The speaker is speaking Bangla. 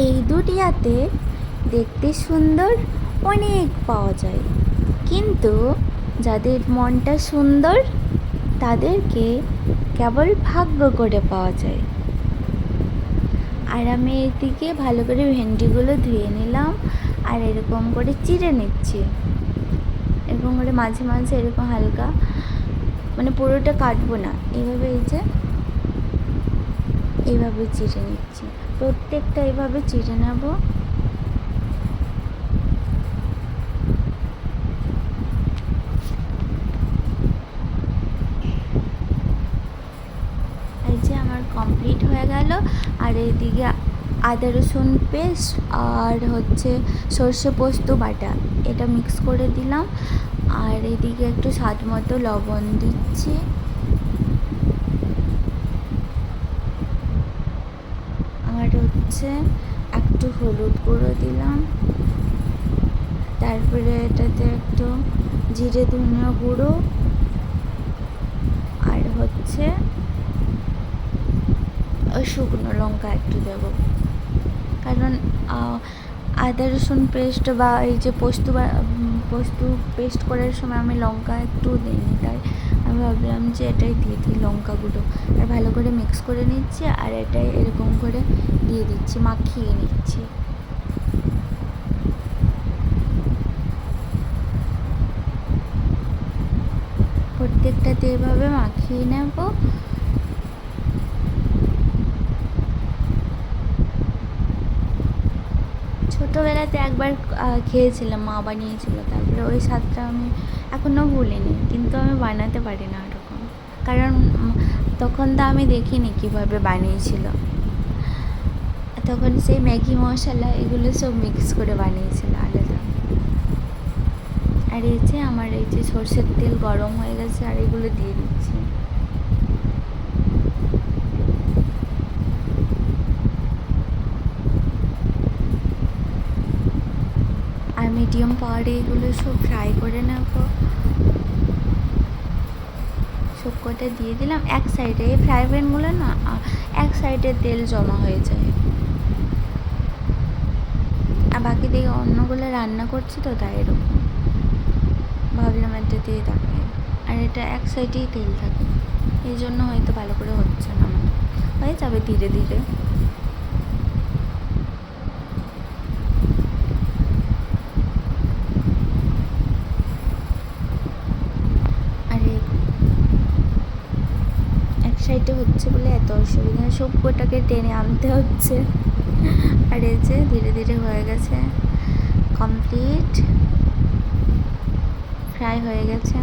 এই দুনিয়াতে দেখতে সুন্দর অনেক পাওয়া যায়, কিন্তু যাদের মনটা সুন্দর তাদেরকে কেবল ভাগ্য করে পাওয়া যায়। আর আমি এদিকে ভালো করে ভেন্ডিগুলো ধুয়ে নিলাম আর এরকম করে চিড়ে নিচ্ছি। এরকম করে মাঝে মাঝে এরকম হালকা, মানে পুরোটা কাটবো না, এইভাবে এইভাবে চিড়ে নিচ্ছি। প্রত্যেকটা এইভাবে চিড়ে নেব। এই যে আমার কমপ্লিট হয়ে গেল। আর এইদিকে আদা রসুন পেস্ট আর সর্ষে পোস্ত বাটা, এটা মিক্স করে দিলাম। আর এইদিকে একটু স্বাদ মতো লবণ দিচ্ছি। আর একটু হলুদ গুঁড়ো দিলাম। তারপরে এটাতে একটু জিরে ধনিয়া গুঁড়ো আর শুকনো লঙ্কা একটু দেব, কারণ আদা রসুন পেস্ট বা এই যে পোস্ত পেস্ট করার সময় আমি লঙ্কা একটু দিইনি, তাই আমি ভাবলাম যে এটাই দিয়ে দিই লঙ্কাগুলো। আর ভালো করে মিক্স করে নিচ্ছি আর এটাই এরকম করে দিয়ে দিচ্ছি, মাখিয়ে নিচ্ছি। প্রত্যেকটাতে এভাবে মাখিয়ে নেব। ছোটোবেলাতে একবার খেয়েছিলাম, মা বানিয়েছিল, তারপরে ওই স্বাদটা আমি এখনও ভুলিনি, কিন্তু আমি বানাতে পারি না ওরকম, কারণ তখন তো আমি দেখিনি কীভাবে বানিয়েছিল। তখন সেই ম্যাগি মশলা এগুলো সব মিক্স করে বানিয়েছিল আলাদা। আর আমার সর্ষের তেল গরম হয়ে গেছে আর এগুলো দিয়ে দিচ্ছি। আর মিডিয়াম পাওয়ারে এগুলো সব ফ্রাই করে নেব। সব কটা দিয়ে দিলাম এক সাইডে। এই ফ্রাই প্যানগুলো না এক সাইডে তেল জমা হয়ে যায়, আর বাকি দিকে অন্যগুলো রান্না করছি তো, তাই এরকম ভাবলাম এটা দিয়ে দেখাই। আর এটা এক সাইডেই তেল থাকে, এই জন্য হয়তো ভালো করে হচ্ছে না, আমার হয়ে যাবে ধীরে ধীরে। আর এক সাইডে হচ্ছে বলে এত অসুবিধা, সব কোটাকে টেনে আনতে হচ্ছে। আর ধীরে ধীরে হয়ে গেছে, কমপ্লিট ফ্রাই হয়ে গেছে।